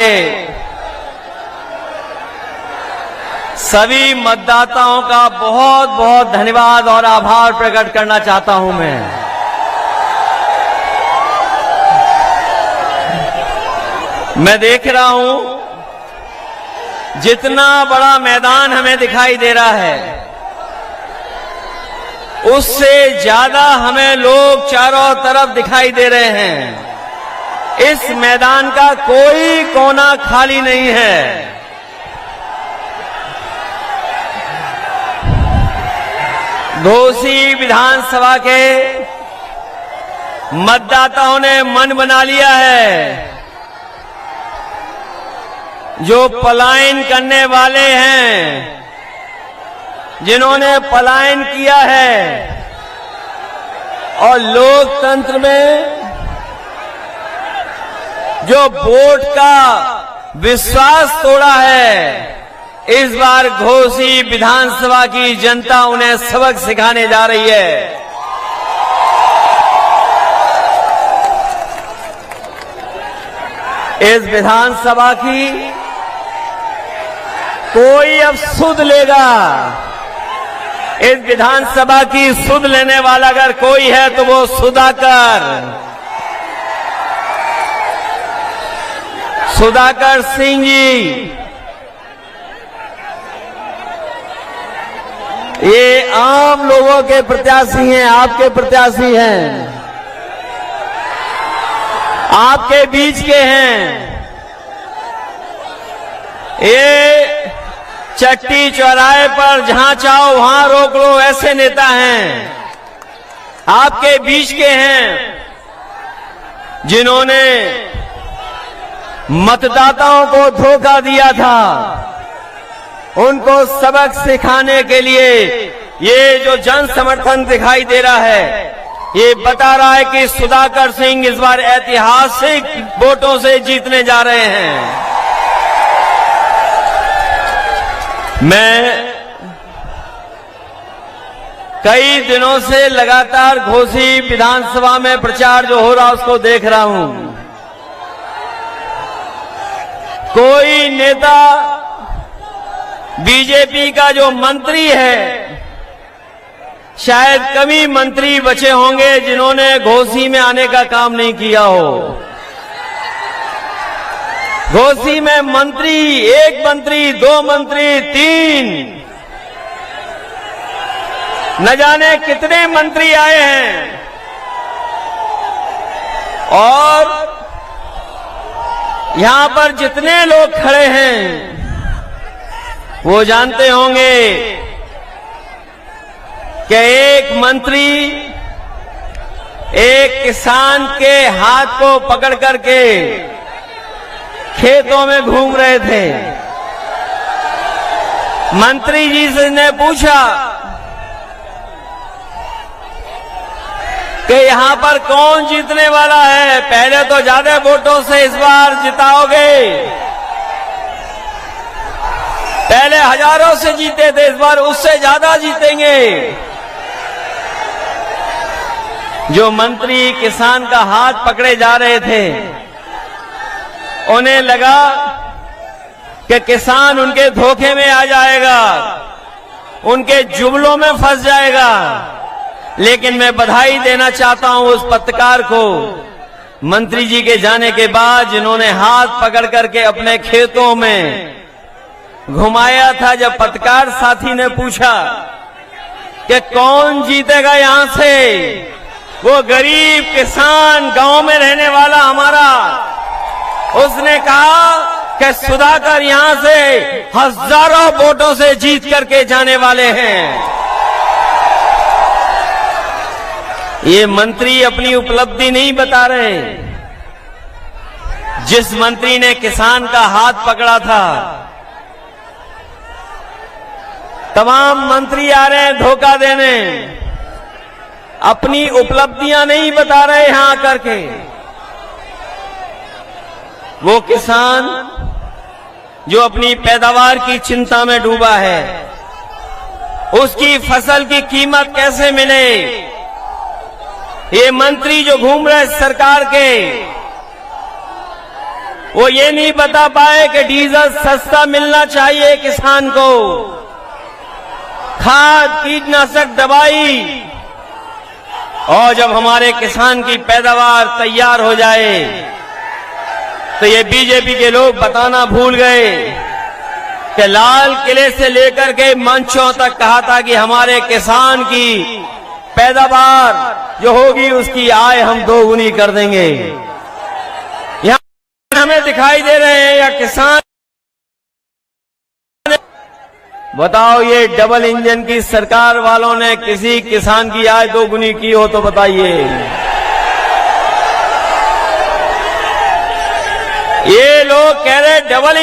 के सभी मतदाताओं का बहुत बहुत धन्यवाद और आभार प्रकट करना चाहता हूं मैं देख रहा हूं जितना बड़ा मैदान हमें दिखाई दे रहा है उससे ज्यादा हमें लोग चारों तरफ दिखाई दे रहे हैं। इस मैदान का कोई कोना खाली नहीं है। घोसी विधानसभा के मतदाताओं ने मन बना लिया है। जो पलायन करने वाले हैं, जिन्होंने पलायन किया है और लोकतंत्र में जो वोट का विश्वास तोड़ा है, इस बार घोसी विधानसभा की जनता उन्हें सबक सिखाने जा रही है। इस विधानसभा की कोई अब सुध लेगा। इस विधानसभा की सुध लेने वाला अगर कोई है तो वो सुधाकर सिंह जी। ये आम लोगों के प्रत्याशी हैं, आपके प्रत्याशी हैं, आपके बीच के हैं। ये चट्टी चौराहे पर जहां चाहो वहां रोक लो, ऐसे नेता हैं, आपके बीच के हैं, जिन्होंने मतदाताओं को धोखा दिया था। उनको सबक सिखाने के लिए ये जो जन समर्थन दिखाई दे रहा है, ये बता रहा है कि सुधाकर सिंह इस बार ऐतिहासिक वोटों से जीतने जा रहे हैं। मैं कई दिनों से लगातार घोसी विधानसभा में प्रचार जो हो रहा उसको देख रहा हूं। कोई नेता बीजेपी का जो मंत्री है, शायद कम ही मंत्री बचे होंगे जिन्होंने घोसी में आने का काम नहीं किया हो। घोसी में मंत्री, एक मंत्री, दो मंत्री, तीन, न जाने कितने मंत्री आए हैं। और यहां पर जितने लोग खड़े हैं वो जानते होंगे कि एक मंत्री एक किसान के हाथ को पकड़ करके खेतों में घूम रहे थे। मंत्री जी से ने पूछा कि यहां पर कौन जीतने वाला है? पहले तो ज्यादा वोटों से इस बार जिताओगे, पहले हजारों से जीते थे, इस बार उससे ज्यादा जीतेंगे। जो मंत्री किसान का हाथ पकड़े जा रहे थे, उन्हें लगा कि किसान उनके धोखे में आ जाएगा, उनके जुमलों में फंस जाएगा। लेकिन मैं बधाई देना चाहता हूं उस पत्रकार को, मंत्री जी के जाने के बाद, जिन्होंने हाथ पकड़ करके अपने खेतों में घुमाया था। जब पत्रकार साथी ने पूछा कि कौन जीतेगा यहां से, वो गरीब किसान गांव में रहने वाला हमारा, उसने कहा कि सुधाकर यहां से हजारों वोटों से जीत करके जाने वाले हैं। ये मंत्री अपनी उपलब्धि नहीं बता रहे। जिस मंत्री ने किसान का हाथ पकड़ा था, तमाम मंत्री आ रहे हैं धोखा देने, अपनी उपलब्धियां नहीं बता रहे यहां आकर के। वो किसान जो अपनी पैदावार की चिंता में डूबा है, उसकी फसल की कीमत कैसे मिले, ये मंत्री जो घूम रहे सरकार के, वो ये नहीं बता पाए कि डीजल सस्ता मिलना चाहिए किसान को, खाद कीटनाशक दवाई, और जब हमारे किसान की पैदावार तैयार हो जाए तो ये बीजेपी के लोग बताना भूल गए कि लाल किले से लेकर के मंचों तक कहा था कि हमारे किसान की पैदावार जो होगी उसकी आय हम दोगुनी कर देंगे। यहां हमें दिखाई दे रहे हैं या किसान, बताओ ये डबल इंजन की सरकार वालों ने किसी किसान की आय दोगुनी की हो तो बताइए। ये लोग कह रहे डबल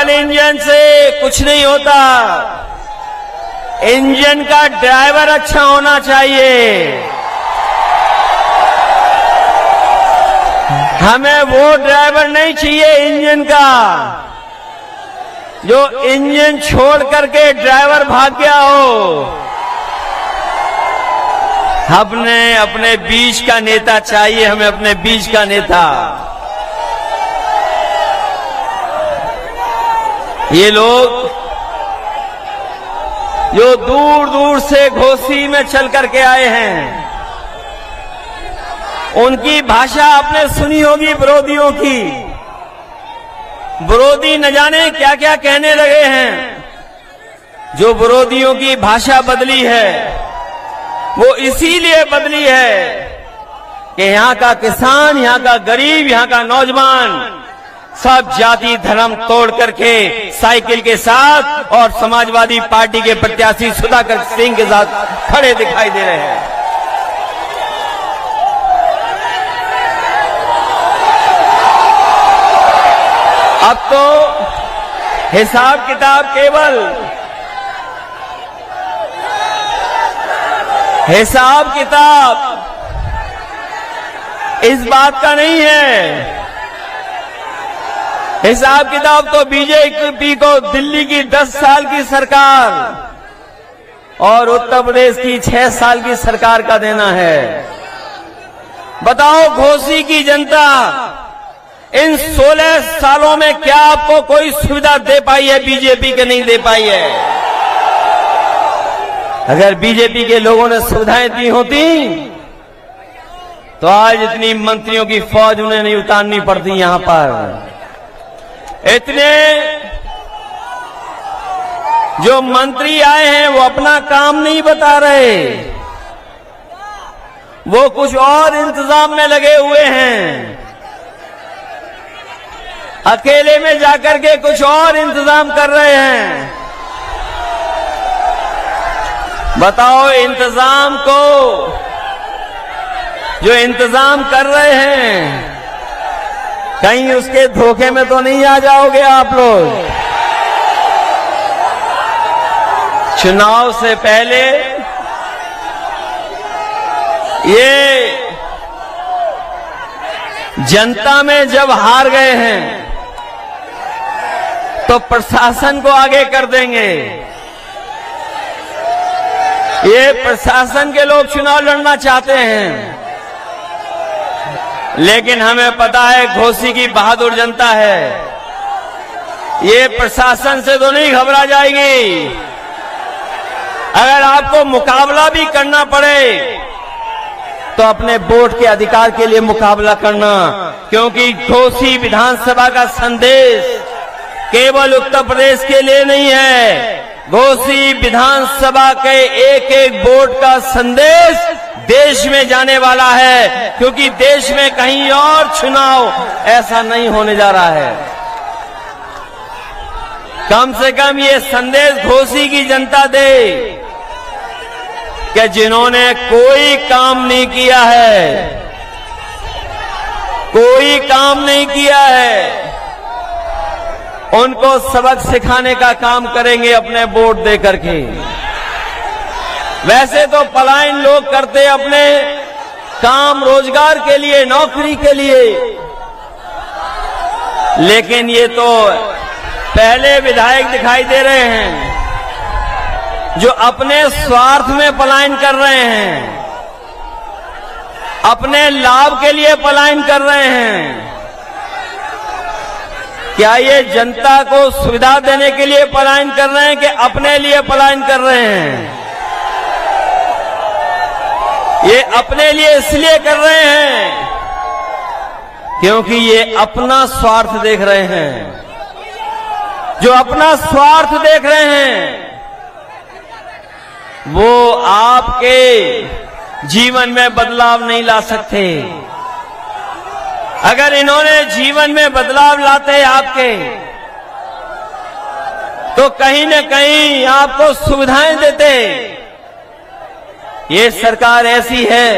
इंजन से कुछ नहीं होता, इंजन का ड्राइवर अच्छा होना चाहिए। हमें वो ड्राइवर नहीं चाहिए इंजन का जो इंजन छोड़ करके ड्राइवर भाग गया हो। हमने अपने बीच का नेता चाहिए, हमें अपने बीच का नेता। ये लोग जो दूर दूर से घोसी में चल करके आए हैं, उनकी भाषा आपने सुनी होगी विरोधियों की। विरोधी न जाने क्या क्या कहने लगे हैं। जो विरोधियों की भाषा बदली है वो इसीलिए बदली है कि यहां का किसान, यहां का गरीब, यहां का नौजवान सब जाति धर्म तोड़ करके साइकिल के साथ और समाजवादी पार्टी के प्रत्याशी सुधाकर सिंह के साथ खड़े दिखाई दे रहे हैं। अब तो हिसाब किताब इस बात का नहीं है। हिसाब किताब तो बीजेपी को दिल्ली की 10 साल की सरकार और उत्तर प्रदेश की 6 साल की सरकार का देना है। बताओ घोसी की जनता इन 16 सालों में क्या आपको कोई सुविधा दे पाई है? बीजेपी के नहीं दे पाई है। अगर बीजेपी के लोगों ने सुविधाएं दी होती तो आज इतनी मंत्रियों की फौज उन्हें नहीं उतारनी पड़ती। यहां पर इतने जो मंत्री आए हैं वो अपना काम नहीं बता रहे, वो कुछ और इंतजाम में लगे हुए हैं। अकेले में जाकर के कुछ और इंतजाम कर रहे हैं। बताओ इंतजाम को जो इंतजाम कर रहे हैं कहीं उसके धोखे में तो नहीं आ जाओगे आप लोग? चुनाव से पहले ये जनता में जब हार गए हैं तो प्रशासन को आगे कर देंगे। ये प्रशासन के लोग चुनाव लड़ना चाहते हैं, लेकिन हमें पता है घोसी की बहादुर जनता है, ये प्रशासन से तो नहीं घबरा जाएगी। अगर आपको मुकाबला भी करना पड़े तो अपने वोट के अधिकार के लिए मुकाबला करना, क्योंकि घोसी विधानसभा का संदेश केवल उत्तर प्रदेश के लिए नहीं है। घोसी विधानसभा के एक एक वोट का संदेश देश में जाने वाला है, क्योंकि देश में कहीं और चुनाव ऐसा नहीं होने जा रहा है। कम से कम ये संदेश घोसी की जनता दे कि जिन्होंने कोई काम नहीं किया है, कोई काम नहीं किया है, उनको सबक सिखाने का काम करेंगे अपने वोट दे करके। वैसे तो पलायन लोग करते अपने काम रोजगार के लिए, नौकरी के लिए, लेकिन ये तो पहले विधायक दिखाई दे रहे हैं जो अपने स्वार्थ में पलायन कर रहे हैं। अपने लाभ के लिए पलायन कर रहे हैं। क्या ये जनता को सुविधा देने के लिए पलायन कर रहे हैं कि अपने लिए पलायन कर रहे हैं? ये अपने लिए इसलिए कर रहे हैं क्योंकि ये अपना स्वार्थ देख रहे हैं। जो अपना स्वार्थ देख रहे हैं वो आपके जीवन में बदलाव नहीं ला सकते। अगर इन्होंने जीवन में बदलाव लाते आपके, तो कहीं न कहीं आपको सुविधाएं देते। ये सरकार ऐसी है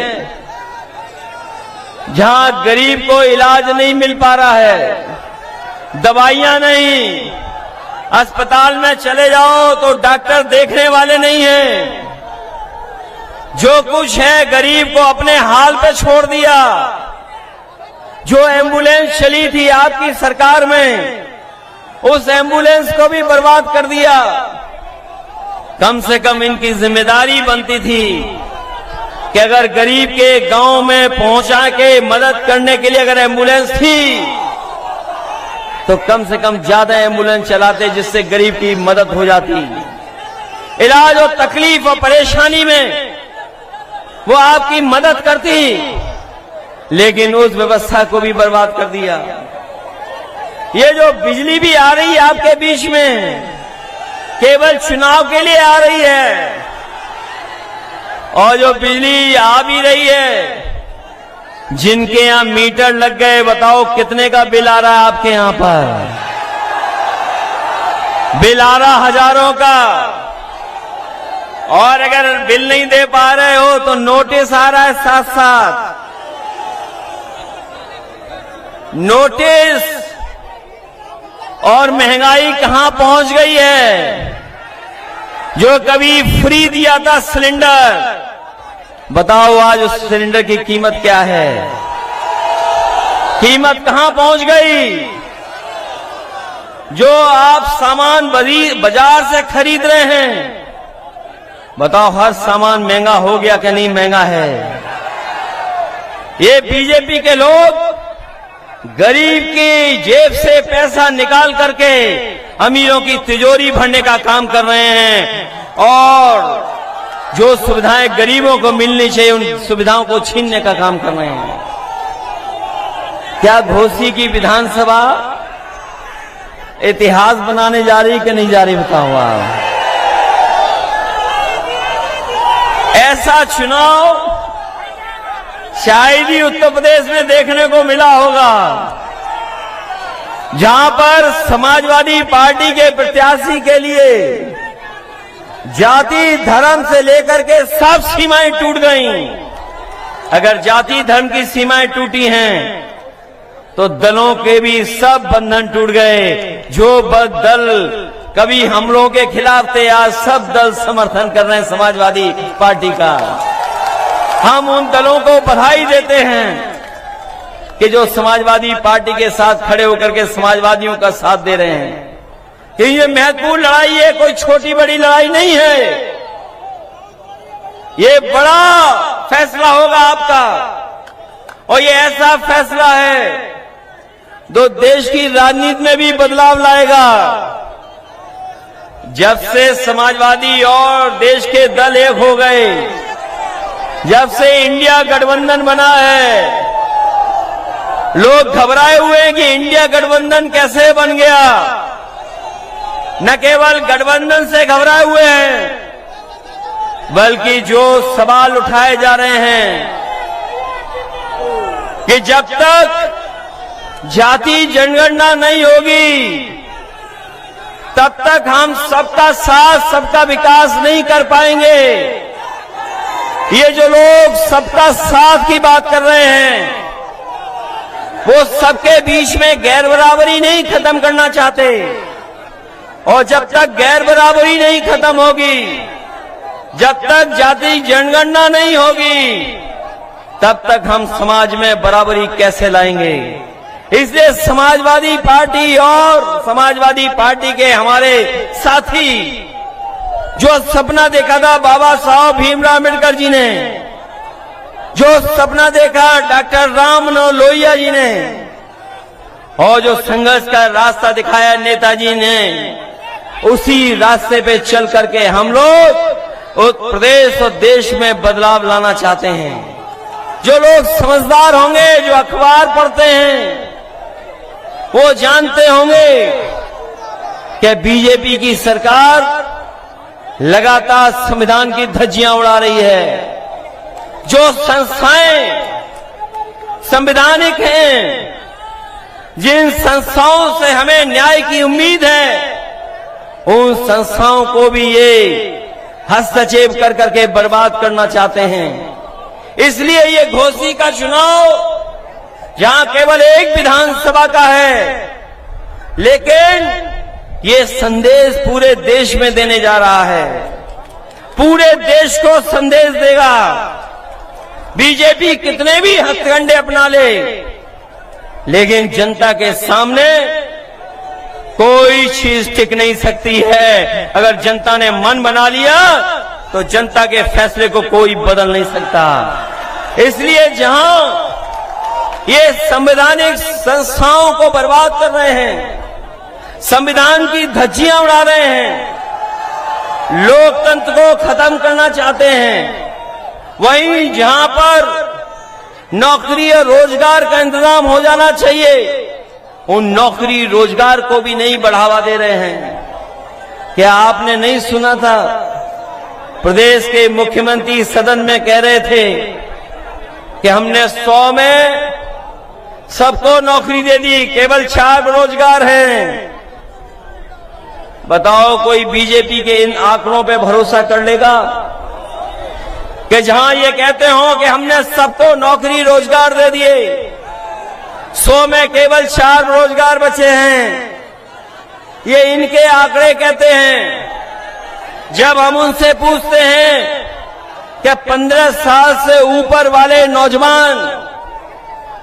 जहां गरीब को इलाज नहीं मिल पा रहा है, दवाइयां नहीं, अस्पताल में चले जाओ तो डॉक्टर देखने वाले नहीं हैं। जो कुछ है गरीब को अपने हाल पे छोड़ दिया। जो एम्बुलेंस चली थी आपकी सरकार में, उस एम्बुलेंस को भी बर्बाद कर दिया। कम से कम इनकी जिम्मेदारी बनती थी कि अगर गरीब के गांव में पहुंचा के मदद करने के लिए अगर एम्बुलेंस थी तो कम से कम ज्यादा एम्बुलेंस चलाते जिससे गरीब की मदद हो जाती। इलाज और तकलीफ और परेशानी में वो आपकी मदद करती, लेकिन उस व्यवस्था को भी बर्बाद कर दिया। ये जो बिजली भी आ रही है आपके बीच में, केवल चुनाव के लिए आ रही है। और जो बिजली आ भी रही है, जिनके यहां मीटर लग गए, बताओ कितने का बिल आ रहा है आपके यहां पर? बिल आ रहा हजारों का। और अगर बिल नहीं दे पा रहे हो तो नोटिस आ रहा है साथ साथ। नोटिस। और महंगाई कहां पहुंच गई है? जो कभी फ्री दिया था सिलेंडर, बताओ आज उस सिलेंडर की कीमत क्या है? कीमत कहां पहुंच गई? जो आप सामान बाजार से खरीद रहे हैं, बताओ हर सामान महंगा हो गया कि नहीं महंगा है? ये बीजेपी के लोग गरीब की जेब से पैसा निकाल करके अमीरों की तिजोरी भरने का काम कर रहे हैं और जो सुविधाएं गरीबों को मिलनी चाहिए उन सुविधाओं को छीनने का काम कर रहे हैं। क्या घोसी की विधानसभा इतिहास बनाने जा रही कि नहीं जा रही? बताओ आप। ऐसा चुनाव शायद ही उत्तर प्रदेश में देखने को मिला होगा, जहां पर समाजवादी पार्टी के प्रत्याशी के लिए जाति धर्म से लेकर के सब सीमाएं टूट गईं। अगर जाति धर्म की सीमाएं टूटी हैं तो दलों के भी सब बंधन टूट गए। जो दल कभी हम लोगों के खिलाफ थे, आज सब दल समर्थन कर रहे हैं समाजवादी पार्टी का। हम उन दलों को बधाई देते हैं कि जो समाजवादी पार्टी के साथ खड़े होकर के समाजवादियों का साथ दे रहे हैं। कि ये महत्वपूर्ण लड़ाई है, कोई छोटी बड़ी लड़ाई नहीं है। ये बड़ा फैसला होगा आपका, और ये ऐसा फैसला है जो देश की राजनीति में भी बदलाव लाएगा। जब से समाजवादी और देश के दल एक हो गए, जब से इंडिया गठबंधन बना है, लोग घबराए हुए हैं कि इंडिया गठबंधन कैसे बन गया। न केवल गठबंधन से घबराए हुए हैं, बल्कि जो सवाल उठाए जा रहे हैं कि जब तक जाति जनगणना नहीं होगी तब तक हम सबका साथ सबका विकास नहीं कर पाएंगे। ये जो लोग सबका साथ की बात कर रहे हैं, वो सबके बीच में गैर बराबरी नहीं खत्म करना चाहते। और जब तक गैर बराबरी नहीं खत्म होगी, जब तक जाति जनगणना नहीं होगी, तब तक हम समाज में बराबरी कैसे लाएंगे? इसलिए समाजवादी पार्टी और समाजवादी पार्टी के हमारे साथी जो सपना देखा था बाबा साहब भीमराव अम्बेडकर जी ने जो सपना देखा डॉक्टर राम मनोहर लोहिया जी ने और जो संघर्ष का रास्ता दिखाया नेताजी ने, उसी रास्ते पे चल करके हम लोग उत्तर प्रदेश और देश में बदलाव लाना चाहते हैं। जो लोग समझदार होंगे, जो अखबार पढ़ते हैं, वो जानते होंगे कि बीजेपी की सरकार लगातार संविधान की धज्जियां उड़ा रही है। जो संस्थाएं संवैधानिक हैं, जिन संस्थाओं से हमें न्याय की उम्मीद है, उन संस्थाओं को भी ये हस्तक्षेप कर करके बर्बाद करना चाहते हैं। इसलिए ये घोसी का चुनाव जहां केवल एक विधानसभा का है, लेकिन ये संदेश पूरे देश में देने जा रहा है, पूरे देश को संदेश देगा। बीजेपी कितने भी हथकंडे अपना ले, लेकिन जनता के सामने कोई चीज टिक नहीं सकती है। अगर जनता ने मन बना लिया तो जनता के फैसले को कोई बदल नहीं सकता। इसलिए जहां ये संवैधानिक संस्थाओं को बर्बाद कर रहे हैं, संविधान की धज्जियां उड़ा रहे हैं, लोकतंत्र को खत्म करना चाहते हैं, वहीं जहां पर नौकरी और रोजगार का इंतजाम हो जाना चाहिए, उन नौकरी रोजगार को भी नहीं बढ़ावा दे रहे हैं। क्या आपने नहीं सुना था? प्रदेश के मुख्यमंत्री सदन में कह रहे थे कि हमने 100 में सबको नौकरी दे दी, केवल 4 बेरोजगार हैं। बताओ कोई बीजेपी के इन आंकड़ों पे भरोसा कर लेगा कि जहां ये कहते हो कि हमने सबको नौकरी रोजगार दे दिए, 100 में केवल 4 रोजगार बचे हैं। ये इनके आंकड़े कहते हैं। जब हम उनसे पूछते हैं कि 15 साल से ऊपर वाले नौजवान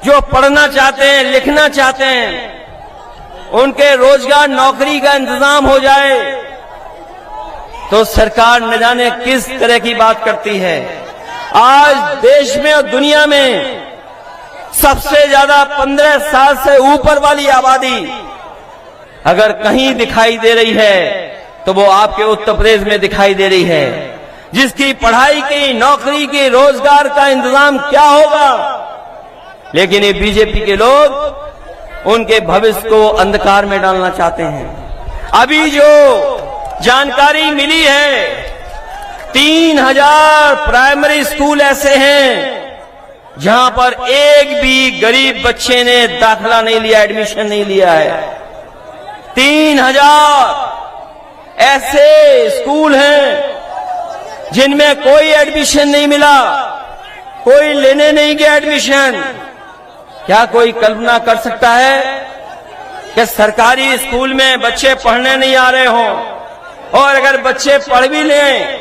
जो पढ़ना चाहते हैं, लिखना चाहते हैं, उनके रोजगार नौकरी का इंतजाम हो जाए, तो सरकार न जाने किस तरह की बात करती है। आज देश में और दुनिया में सबसे ज्यादा 15 साल से ऊपर वाली आबादी अगर कहीं दिखाई दे रही है तो वो आपके उत्तर प्रदेश में दिखाई दे रही है। जिसकी पढ़ाई की, नौकरी की, रोजगार का इंतजाम क्या होगा, लेकिन ये बीजेपी के लोग उनके भविष्य को अंधकार में डालना चाहते हैं। अभी जो जानकारी मिली है, 3000 प्राइमरी स्कूल ऐसे हैं जहां पर एक भी गरीब बच्चे ने दाखला नहीं लिया, एडमिशन नहीं लिया है। 3000 ऐसे स्कूल हैं जिनमें कोई एडमिशन नहीं मिला, कोई लेने नहीं गया एडमिशन। क्या कोई कल्पना कर सकता है कि सरकारी स्कूल में बच्चे पढ़ने नहीं आ रहे हों, और अगर बच्चे पढ़ भी लें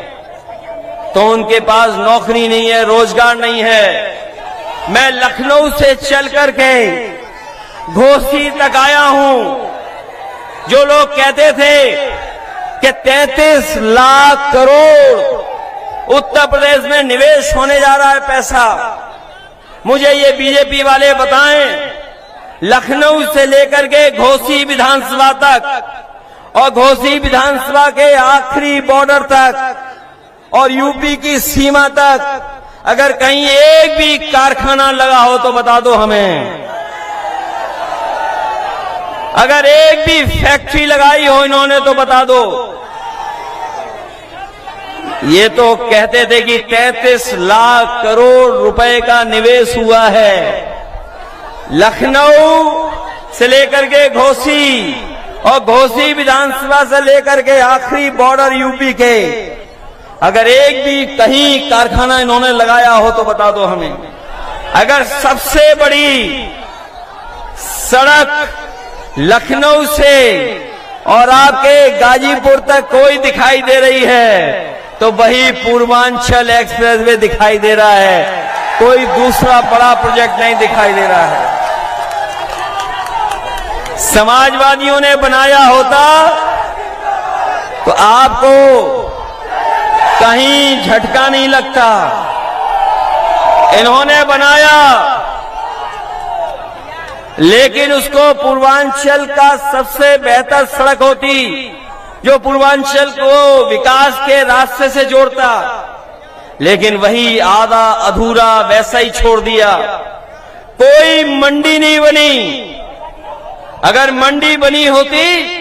तो उनके पास नौकरी नहीं है, रोजगार नहीं है। मैं लखनऊ से चल करके घोसी तक आया हूं। जो लोग कहते थे कि 33 लाख करोड़ उत्तर प्रदेश में निवेश होने जा रहा है पैसा, मुझे ये बीजेपी वाले बताएं, लखनऊ से लेकर के घोसी विधानसभा तक और घोसी विधानसभा के आखिरी बॉर्डर तक और यूपी की सीमा तक अगर कहीं एक भी कारखाना लगा हो तो बता दो हमें। अगर एक भी फैक्ट्री लगाई हो इन्होंने तो बता दो। ये तो कहते थे कि 33 लाख करोड़ रुपए का निवेश हुआ है लखनऊ से लेकर के घोसी और घोसी विधानसभा से लेकर के आखिरी बॉर्डर यूपी के। अगर एक भी कहीं कारखाना इन्होंने लगाया हो तो बता दो हमें। अगर सबसे बड़ी सड़क लखनऊ से और आपके गाजीपुर तक कोई दिखाई दे रही है तो वही पूर्वांचल एक्सप्रेसवे दिखाई दे रहा है, कोई दूसरा बड़ा प्रोजेक्ट नहीं दिखाई दे रहा है। समाजवादियों ने बनाया होता तो आपको कहीं झटका नहीं लगता। इन्होंने बनाया, लेकिन उसको पूर्वांचल का सबसे बेहतर सड़क होती, जो पूर्वांचल को विकास के रास्ते से जोड़ता, लेकिन वही आधा अधूरा वैसा ही छोड़ दिया। कोई मंडी नहीं बनी। अगर मंडी बनी होती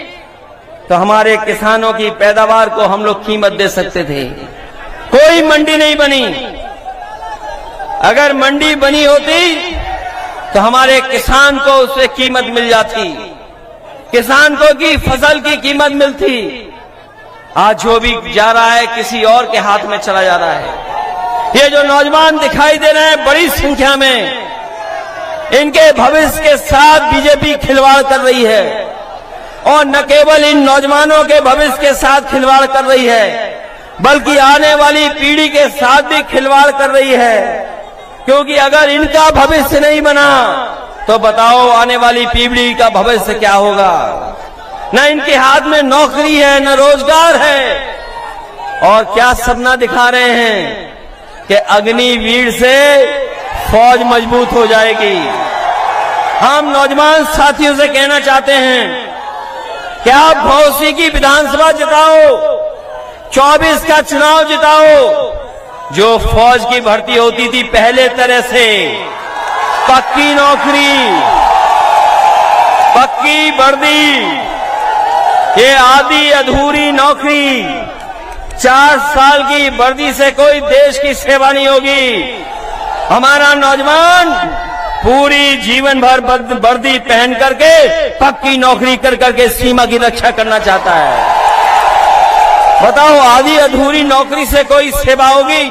तो हमारे किसानों की पैदावार को हम लोग कीमत दे सकते थे। कोई मंडी नहीं बनी। अगर मंडी बनी होती तो हमारे किसान को उससे कीमत मिल जाती, किसान को की फसल की कीमत मिलती। आज जो भी जा रहा है किसी और के हाथ में चला जा रहा है। ये जो नौजवान दिखाई दे रहे हैं बड़ी संख्या में, इनके भविष्य के साथ बीजेपी खिलवाड़ कर रही है, और न केवल इन नौजवानों के भविष्य के साथ खिलवाड़ कर रही है, बल्कि आने वाली पीढ़ी के साथ भी खिलवाड़ कर रही है। क्योंकि अगर इनका भविष्य नहीं बना तो बताओ आने वाली पीढ़ी का भविष्य क्या होगा। न इनके हाथ में नौकरी है, न रोजगार है, और क्या सपना दिखा रहे हैं कि अग्निवीर से फौज मजबूत हो जाएगी। हम नौजवान साथियों से कहना चाहते हैं कि आप भौसी की विधानसभा जिताओ, 24 का चुनाव जिताओ। जो फौज की भर्ती होती थी पहले तरह से, पक्की नौकरी, पक्की वर्दी, ये आधी अधूरी नौकरी, 4 साल की वर्दी से कोई देश की सेवा नहीं होगी। हमारा नौजवान पूरी जीवन भर वर्दी पहन करके पक्की नौकरी कर करके सीमा की रक्षा करना चाहता है। बताओ आधी अधूरी नौकरी से कोई सेवा होगी?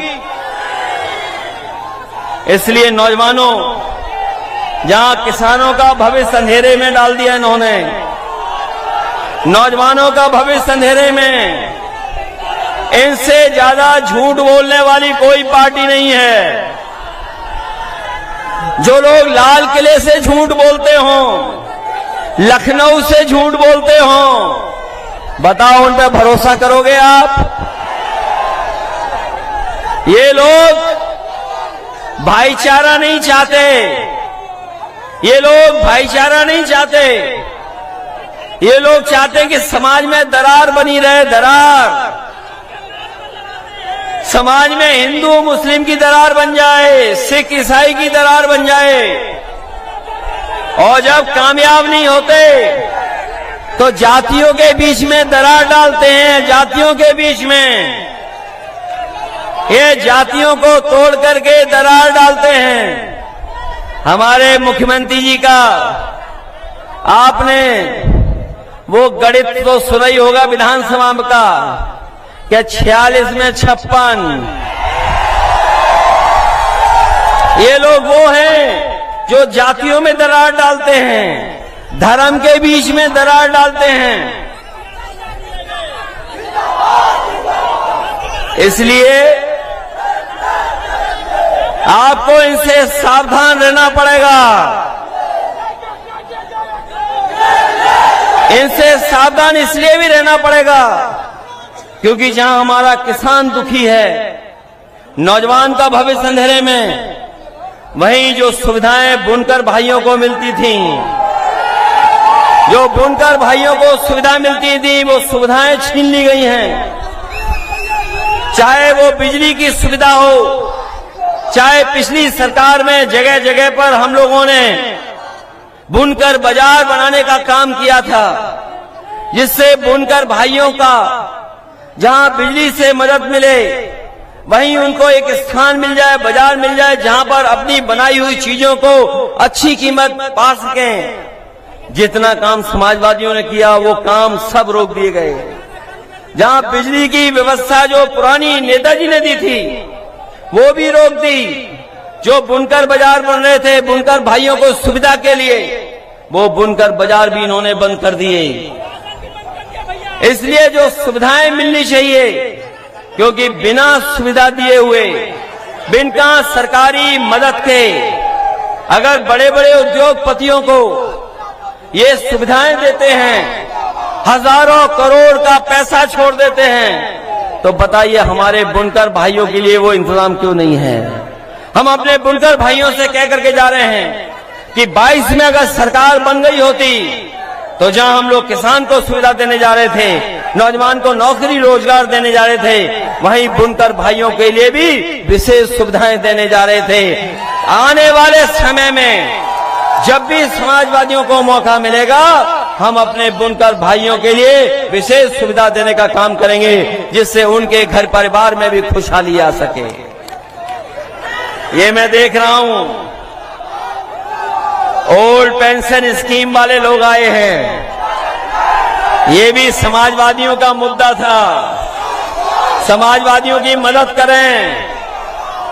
इसलिए नौजवानों, जहां किसानों का भविष्य अंधेरे में डाल दिया इन्होंने, नौजवानों का भविष्य अंधेरे में, इनसे ज्यादा झूठ बोलने वाली कोई पार्टी नहीं है। जो लोग लाल किले से झूठ बोलते हों, लखनऊ से झूठ बोलते हों, बताओ उन पर भरोसा करोगे आप? ये लोग भाईचारा नहीं चाहते, ये लोग भाईचारा नहीं चाहते। ये लोग चाहते हैं कि समाज में दरार बनी रहे, दरार। समाज में हिंदू मुस्लिम की दरार बन जाए, सिख ईसाई की दरार बन जाए, और जब कामयाब नहीं होते तो जातियों के बीच में दरार डालते हैं। जातियों के बीच में ये जातियों को तोड़ करके दरार डालते हैं। हमारे मुख्यमंत्री जी का आपने वो गणित तो सुना ही होगा विधानसभा का, क्या 46 में 56। ये लोग वो हैं जो जातियों में दरार डालते हैं, धर्म के बीच में दरार डालते हैं। इसलिए आपको इनसे सावधान रहना पड़ेगा। इनसे सावधान इसलिए भी रहना पड़ेगा क्योंकि जहां हमारा किसान दुखी है, नौजवान का भविष्य अंधेरे में, वहीं जो सुविधाएं बुनकर भाइयों को मिलती थीं, जो बुनकर भाइयों को सुविधा मिलती थी, वो सुविधाएं छीन ली गई हैं। चाहे वो बिजली की सुविधा हो, चाहे पिछली सरकार में जगह जगह पर हम लोगों ने बुनकर बाजार बनाने का काम किया था, जिससे बुनकर भाइयों का जहां बिजली से मदद मिले, वहीं उनको एक स्थान मिल जाए, बाजार मिल जाए, जहां पर अपनी बनाई हुई चीजों को अच्छी कीमत पा सकें। जितना काम समाजवादियों ने किया वो काम सब रोक दिए गए। जहां बिजली की व्यवस्था जो पुरानी नेताजी ने दी थी वो भी रोक दी। जो बुनकर बाजार बन रहे थे बुनकर भाइयों को सुविधा के लिए, वो बुनकर बाजार भी इन्होंने बंद कर दिए। इसलिए जो सुविधाएं मिलनी चाहिए, क्योंकि बिना सुविधा दिए हुए, बिना सरकारी मदद के, अगर बड़े बड़े उद्योगपतियों को ये सुविधाएं देते हैं, हजारों करोड़ का पैसा छोड़ देते हैं, तो बताइए हमारे बुनकर भाइयों के लिए वो इंतजाम क्यों नहीं है? हम अपने बुनकर भाइयों से कह करके जा रहे हैं कि 22 में अगर सरकार बन गई होती तो जहां हम लोग किसान को सुविधा देने जा रहे थे, नौजवान को नौकरी रोजगार देने जा रहे थे, वहीं बुनकर भाइयों के लिए भी विशेष सुविधाएं देने जा रहे थे। आने वाले समय में जब भी समाजवादियों को मौका मिलेगा, हम अपने बुनकर भाइयों के लिए विशेष सुविधा देने का काम करेंगे, जिससे उनके घर परिवार में भी खुशहाली आ सके। ये मैं देख रहा हूं, ओल्ड पेंशन स्कीम वाले लोग आए हैं। ये भी समाजवादियों का मुद्दा था। समाजवादियों की मदद करें,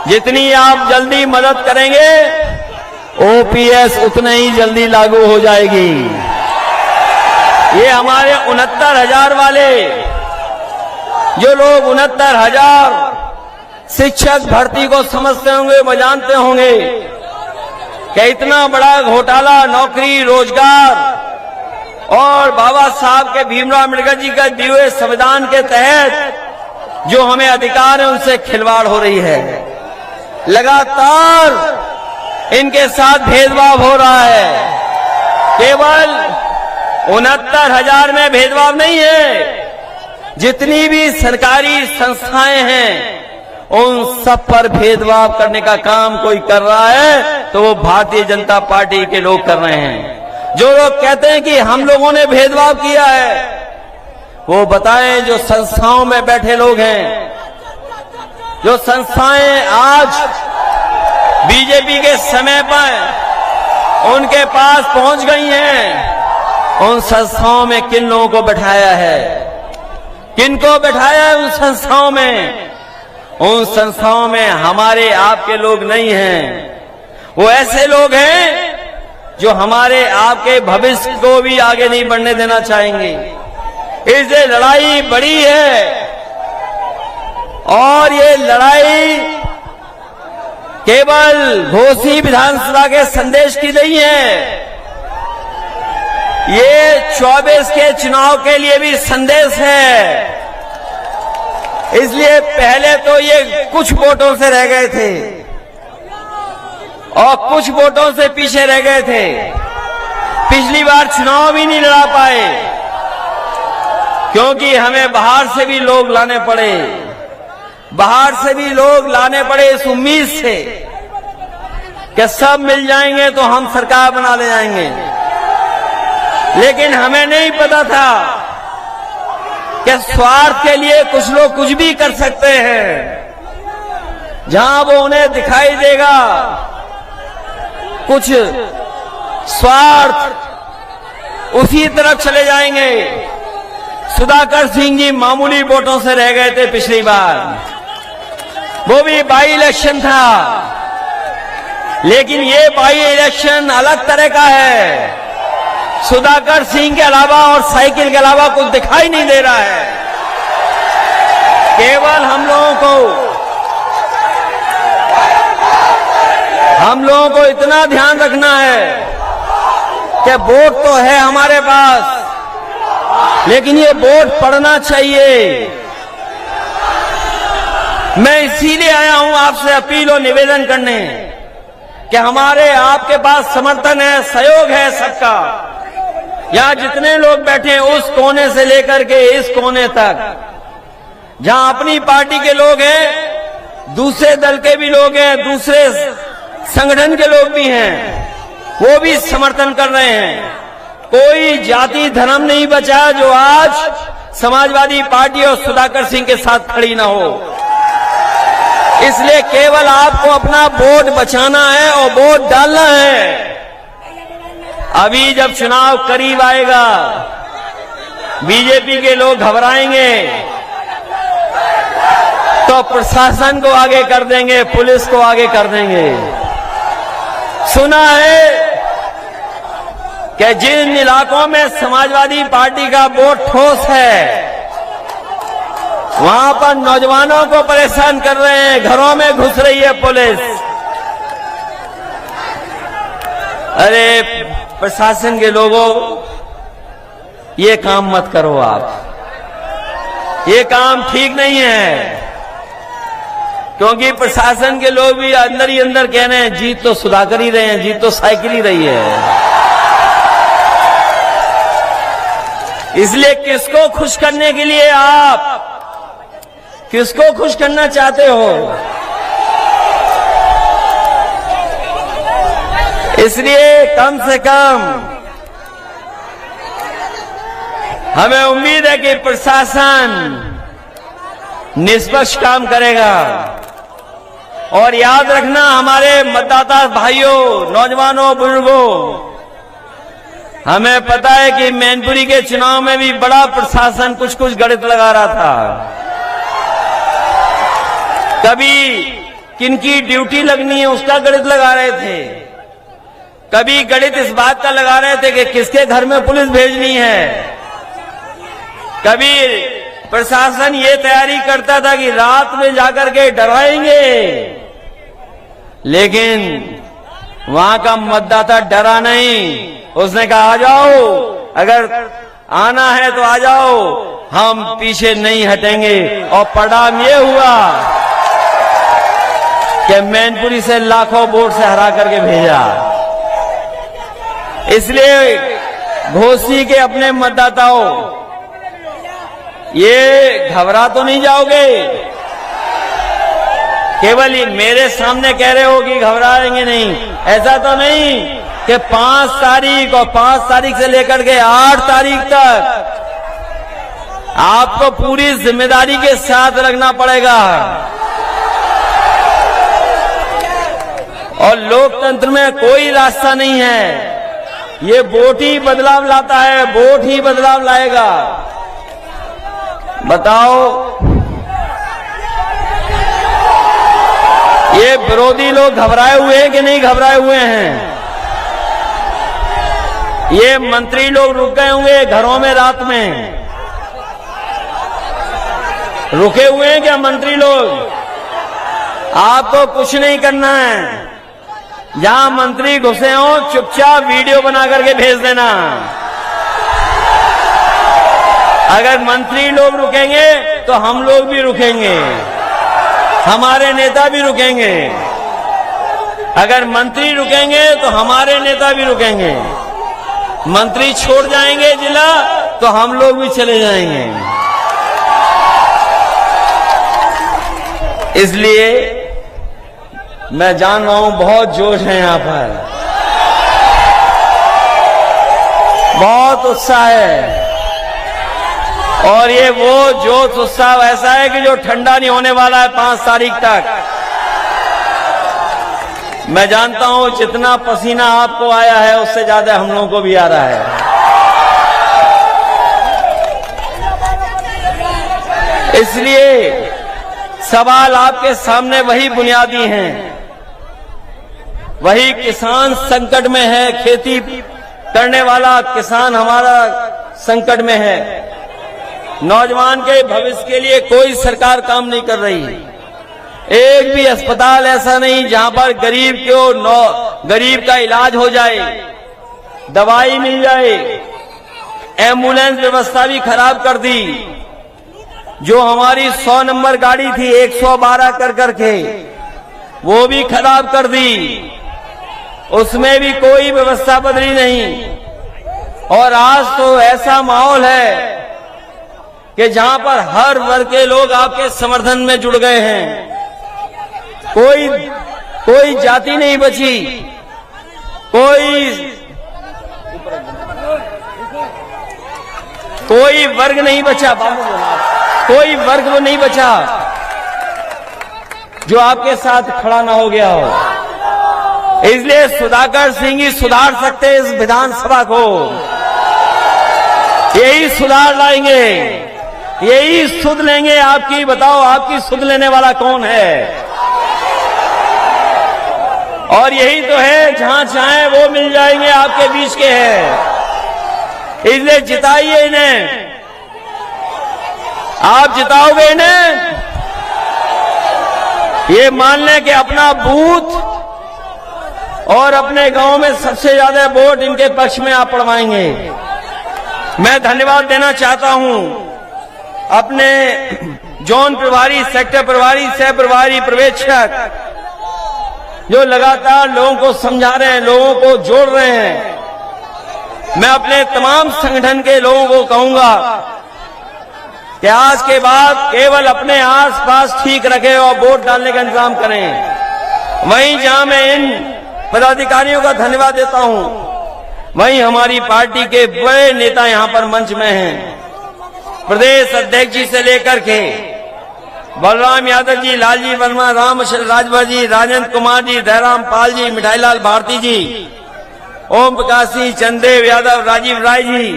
जितनी आप जल्दी मदद करेंगे ओपीएस उतने ही जल्दी लागू हो जाएगी। ये हमारे 69,000 वाले जो लोग 69,000 शिक्षक भर्ती को समझते होंगे, वो जानते होंगे कि इतना बड़ा घोटाला नौकरी रोजगार और बाबा साहब के भीमराव अम्बेडकर जी का दिए हुए संविधान के तहत जो हमें अधिकार है उनसे खिलवाड़ हो रही है। लगातार इनके साथ भेदभाव हो रहा है। केवल 69,000 में भेदभाव नहीं है, जितनी भी सरकारी संस्थाएं हैं उन सब पर भेदभाव करने का काम कोई कर रहा है तो वो भारतीय जनता पार्टी के लोग कर रहे हैं। जो लोग कहते हैं कि हम लोगों ने भेदभाव किया है, वो बताएं जो संस्थाओं में बैठे लोग हैं, जो संस्थाएं आज बीजेपी के समय पर उनके पास पहुंच गई हैं, उन संस्थाओं में किन लोगों को बैठाया है, किनको बैठाया है उन संस्थाओं में? उन संस्थाओं में हमारे आपके लोग नहीं हैं। वो ऐसे लोग हैं जो हमारे आपके भविष्य को भी आगे नहीं बढ़ने देना चाहेंगे। इसलिए लड़ाई बड़ी है और ये लड़ाई केवल घोसी विधानसभा के संदेश की नहीं है, ये 24 के चुनाव के लिए भी संदेश है। इसलिए पहले तो ये कुछ वोटों से रह गए थे और कुछ वोटों से पीछे रह गए थे। पिछली बार चुनाव भी नहीं लड़ा पाए क्योंकि हमें बाहर से भी लोग लाने पड़े, बाहर से भी लोग लाने पड़े इस उम्मीद से कि सब मिल जाएंगे तो हम सरकार बना ले जाएंगे। लेकिन हमें नहीं पता था कि स्वार्थ के लिए कुछ लोग कुछ भी कर सकते हैं। जहां वो उन्हें दिखाई देगा कुछ स्वार्थ, उसी तरफ चले जाएंगे। सुधाकर सिंह जी मामूली वोटों से रह गए थे पिछली बार, वो भी बाई इलेक्शन था, लेकिन ये बाई इलेक्शन अलग तरह का है। सुधाकर सिंह के अलावा और साइकिल के अलावा कुछ दिखाई नहीं दे रहा है। केवल हम लोगों को इतना ध्यान रखना है कि वोट तो है हमारे पास, लेकिन ये वोट पड़ना चाहिए। मैं इसीलिए आया हूं आपसे अपील और निवेदन करने कि हमारे आपके पास समर्थन है, सहयोग है सबका। यहां जितने लोग बैठे हैं उस कोने से लेकर के इस कोने तक, जहां अपनी पार्टी के लोग हैं, दूसरे दल के भी लोग हैं, दूसरे संगठन के लोग भी हैं, वो भी समर्थन कर रहे हैं। कोई जाति धर्म नहीं बचा जो आज समाजवादी पार्टी और सुधाकर सिंह के साथ खड़ी ना हो। इसलिए केवल आपको अपना वोट बचाना है और वोट डालना है। अभी जब चुनाव करीब आएगा, बीजेपी के लोग घबराएंगे तो प्रशासन को आगे कर देंगे, पुलिस को आगे कर देंगे। सुना है कि जिन इलाकों में समाजवादी पार्टी का वोट ठोस है, वहां पर नौजवानों को परेशान कर रहे हैं, घरों में घुस रही है पुलिस। अरे प्रशासन के लोगों, ये काम मत करो आप, ये काम ठीक नहीं है। क्योंकि प्रशासन के लोग भी अंदर ही अंदर कह रहे हैं जीत तो सुधाकर ही रहे हैं, जीत तो साइकिल ही रही है। इसलिए किसको खुश करने के लिए आप किसको खुश करना चाहते हो? इसलिए कम से कम हमें उम्मीद है कि प्रशासन निष्पक्ष काम करेगा। और याद रखना हमारे मतदाता भाइयों, नौजवानों, बुजुर्गों, हमें पता है कि मैनपुरी के चुनाव में भी बड़ा प्रशासन कुछ कुछ गणित लगा रहा था। कभी किनकी ड्यूटी लगनी है उसका गणित लगा रहे थे, कभी गणित इस बात का लगा रहे थे कि किसके घर में पुलिस भेजनी है, कभी प्रशासन ये तैयारी करता था कि रात में जाकर के डराएंगे। लेकिन वहां का मतदाता डरा नहीं, उसने कहा आ जाओ, अगर आना है तो आ जाओ, हम पीछे नहीं हटेंगे। और परिणाम ये हुआ कि मैनपुरी से लाखों वोट से हरा करके भेजा। इसलिए घोसी के अपने मतदाताओं, ये घबरा तो नहीं जाओगे? केवल ये मेरे सामने कह रहे हो कि घबराएंगे नहीं, ऐसा तो नहीं कि 5 तारीख और 5 तारीख से लेकर के 8 तारीख तक आपको पूरी जिम्मेदारी के साथ रखना पड़ेगा। और लोकतंत्र में कोई रास्ता नहीं है, ये वोट ही बदलाव लाता है, वोट ही बदलाव लाएगा। बताओ, ये विरोधी लोग घबराए हुए हैं कि नहीं घबराए हुए हैं? ये मंत्री लोग रुक गए होंगे घरों में, रात में रुके हुए हैं क्या मंत्री लोग? आपको कुछ नहीं करना है, जहां मंत्री घुसे हो चुपचाप वीडियो बना करके भेज देना। अगर मंत्री लोग रुकेंगे तो हम लोग भी रुकेंगे, हमारे नेता भी रुकेंगे। अगर मंत्री रुकेंगे तो हमारे नेता भी रुकेंगे। मंत्री छोड़ जाएंगे जिला तो हम लोग भी चले जाएंगे। इसलिए मैं जान रहा हूं बहुत जोश है यहां पर, बहुत उत्साह है। और ये वो जोश उत्साह ऐसा है कि जो ठंडा नहीं होने वाला है 5 तारीख तक। मैं जानता हूं जितना पसीना आपको आया है उससे ज्यादा हम लोगों को भी आ रहा है। इसलिए सवाल आपके सामने वही बुनियादी हैं, वही किसान संकट में है, खेती करने वाला किसान हमारा संकट में है। नौजवान के भविष्य के लिए कोई सरकार काम नहीं कर रही। एक भी अस्पताल ऐसा नहीं जहां पर गरीब का इलाज हो जाए, दवाई मिल जाए। एम्बुलेंस व्यवस्था भी खराब कर दी। जो हमारी 100 नंबर गाड़ी थी 112 कर करके, वो भी खराब कर दी, उसमें भी कोई व्यवस्था बदली नहीं। और आज तो ऐसा माहौल है कि जहां पर हर वर्ग के लोग आपके समर्थन में जुड़ गए हैं। कोई जाति नहीं बची, कोई वर्ग नहीं बचा, कोई वर्ग वो नहीं बचा जो आपके साथ खड़ा ना हो गया हो। इसलिए सुधाकर सिंह ही सुधार सकते इस विधानसभा को, यही सुधार लाएंगे, यही सुध लेंगे आपकी। बताओ आपकी सुध लेने वाला कौन है? और यही तो है, जहां चाहे वो मिल जाएंगे, आपके बीच के हैं। इसलिए जिताइए इन्हें, आप जिताओगे इन्हें, ये मान लें कि अपना बूथ और अपने गांव में सबसे ज्यादा वोट इनके पक्ष में आप पड़वाएंगे। मैं धन्यवाद देना चाहता हूं अपने जोन प्रभारी, सेक्टर प्रभारी, सह प्रभारी, पर्यवेक्षक जो लगातार लोगों को समझा रहे हैं, लोगों को जोड़ रहे हैं। मैं अपने तमाम संगठन के लोगों को कहूंगा कि आज के बाद केवल अपने आसपास ठीक रखें और वोट डालने का इंतजाम करें। वहीं जहां मैं इन पदाधिकारियों का धन्यवाद देता हूं, वहीं हमारी पार्टी के बड़े नेता यहां पर मंच में हैं। प्रदेश अध्यक्ष जी से लेकर के बलराम यादव जी, लालजी वर्मा, रामशरण राजभर जी, राजेंद्र कुमार जी, दयाराम पाल जी, मिठाईलाल भारती जी, ओम प्रकाश सिंह, चंदेव यादव, राजीव राय जी,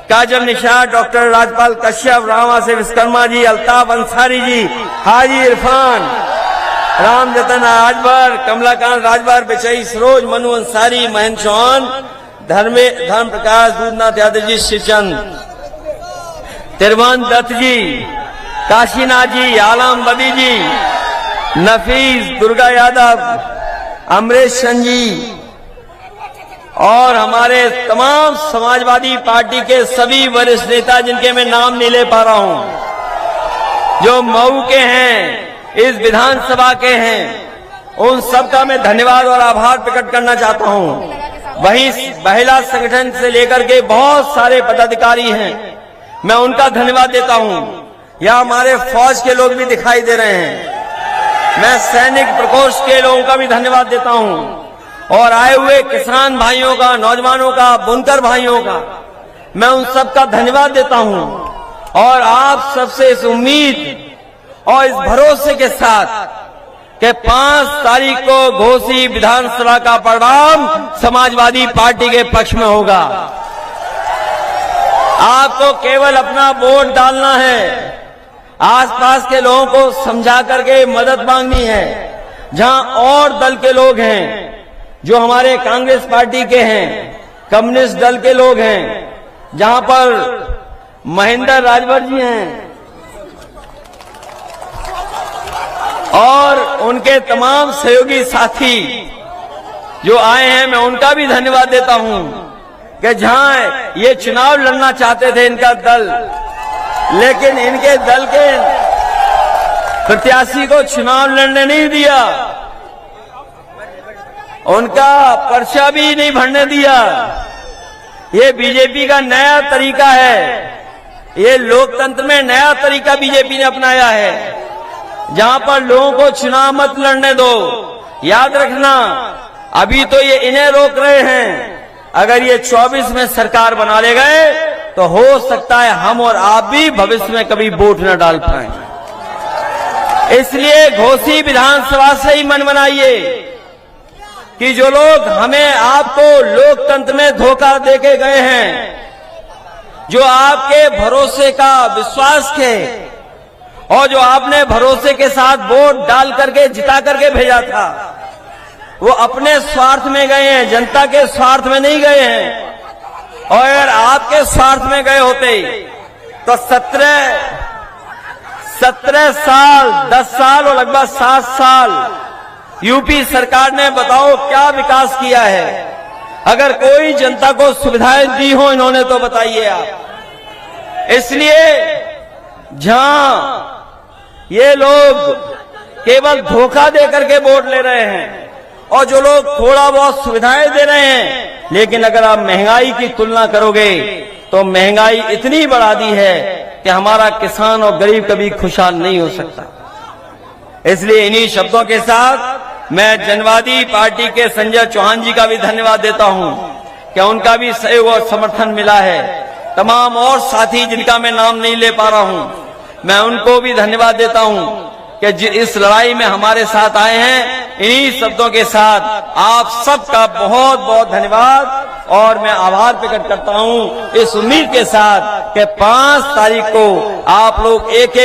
काजल निषाद, डॉक्टर राजपाल कश्यप, रामासे विश्वकर्मा जी, अल्ताफ अंसारी जी, हाजी इरफान, राम जतन राजभर, कमलाकांत राजभर, बिचई सरोज, मनु अंसारी, महेंद्र चौहान, धर्म प्रकाश, दूधनाथ यादव जी, श्रीचंद, तिरवन दत्त जी, काशीनाथ जी, आलम बदी जी, नफीस, दुर्गा यादव, अमरीश चंद जी और हमारे तमाम समाजवादी पार्टी के सभी वरिष्ठ नेता जिनके मैं नाम नहीं ले पा रहा हूं, जो मऊ के हैं, इस विधानसभा के हैं, उन सबका मैं धन्यवाद और आभार प्रकट करना चाहता हूं। वहीं महिला संगठन से लेकर के बहुत सारे पदाधिकारी हैं, मैं उनका धन्यवाद देता हूं। यहाँ हमारे फौज के लोग भी दिखाई दे रहे हैं, मैं सैनिक प्रकोष्ठ के लोगों का भी धन्यवाद देता हूं और आए हुए किसान भाइयों का, नौजवानों का, बुनकर भाइयों का मैं उन सबका धन्यवाद देता हूं। और आप सबसे इस उम्मीद और इस भरोसे के साथ कि 5 तारीख को घोसी विधानसभा का परिणाम समाजवादी पार्टी के पक्ष में होगा। आपको केवल अपना वोट डालना है, आसपास के लोगों को समझा करके मदद मांगनी है। जहां और दल के लोग हैं, जो हमारे कांग्रेस पार्टी के हैं, कम्युनिस्ट दल के लोग हैं, जहां पर महेंद्र राजभर जी हैं और उनके तमाम सहयोगी साथी जो आए हैं, मैं उनका भी धन्यवाद देता हूं कि जहां ये चुनाव लड़ना चाहते थे इनका दल, लेकिन इनके दल के प्रत्याशी को चुनाव लड़ने नहीं दिया, उनका पर्चा भी नहीं भरने दिया। ये बीजेपी का नया तरीका है, ये लोकतंत्र में नया तरीका बीजेपी ने अपनाया है, जहां पर लोगों को चुनाव मत लड़ने दो। याद रखना, अभी तो ये इन्हें रोक रहे हैं, अगर ये 24 में सरकार बना ले गए तो हो सकता है हम और आप भी भविष्य में कभी वोट न डाल पाएं। इसलिए घोसी विधानसभा से ही मन बनाइए कि जो लोग हमें आपको लोकतंत्र में धोखा देके गए हैं, जो आपके भरोसे का विश्वास के और जो आपने भरोसे के साथ वोट डाल करके जिता करके भेजा था, वो अपने स्वार्थ में गए हैं, जनता के स्वार्थ में नहीं गए हैं। और अगर आपके स्वार्थ में गए होते तो 17 साल, 10 साल और लगभग 7 साल यूपी सरकार ने बताओ क्या विकास किया है। अगर कोई जनता को सुविधाएं दी हो इन्होंने तो बताइए आप। इसलिए जहां ये लोग केवल धोखा दे करके वोट ले रहे हैं और जो लोग थोड़ा बहुत सुविधाएं दे रहे हैं, लेकिन अगर आप महंगाई की तुलना करोगे तो महंगाई इतनी बढ़ा दी है कि हमारा किसान और गरीब कभी खुशहाल नहीं हो सकता। इसलिए इन्हीं शब्दों के साथ मैं जनवादी पार्टी के संजय चौहान जी का भी धन्यवाद देता हूं कि उनका भी सहयोग और समर्थन मिला है। तमाम और साथी जिनका मैं नाम नहीं ले पा रहा हूं, मैं उनको भी धन्यवाद देता हूं कि इस लड़ाई में हमारे साथ आए हैं। इन्हीं शब्दों के साथ आप सबका बहुत बहुत धन्यवाद और मैं आभार प्रकट करता हूं, इस उम्मीद के साथ कि 5 तारीख को आप लोग एक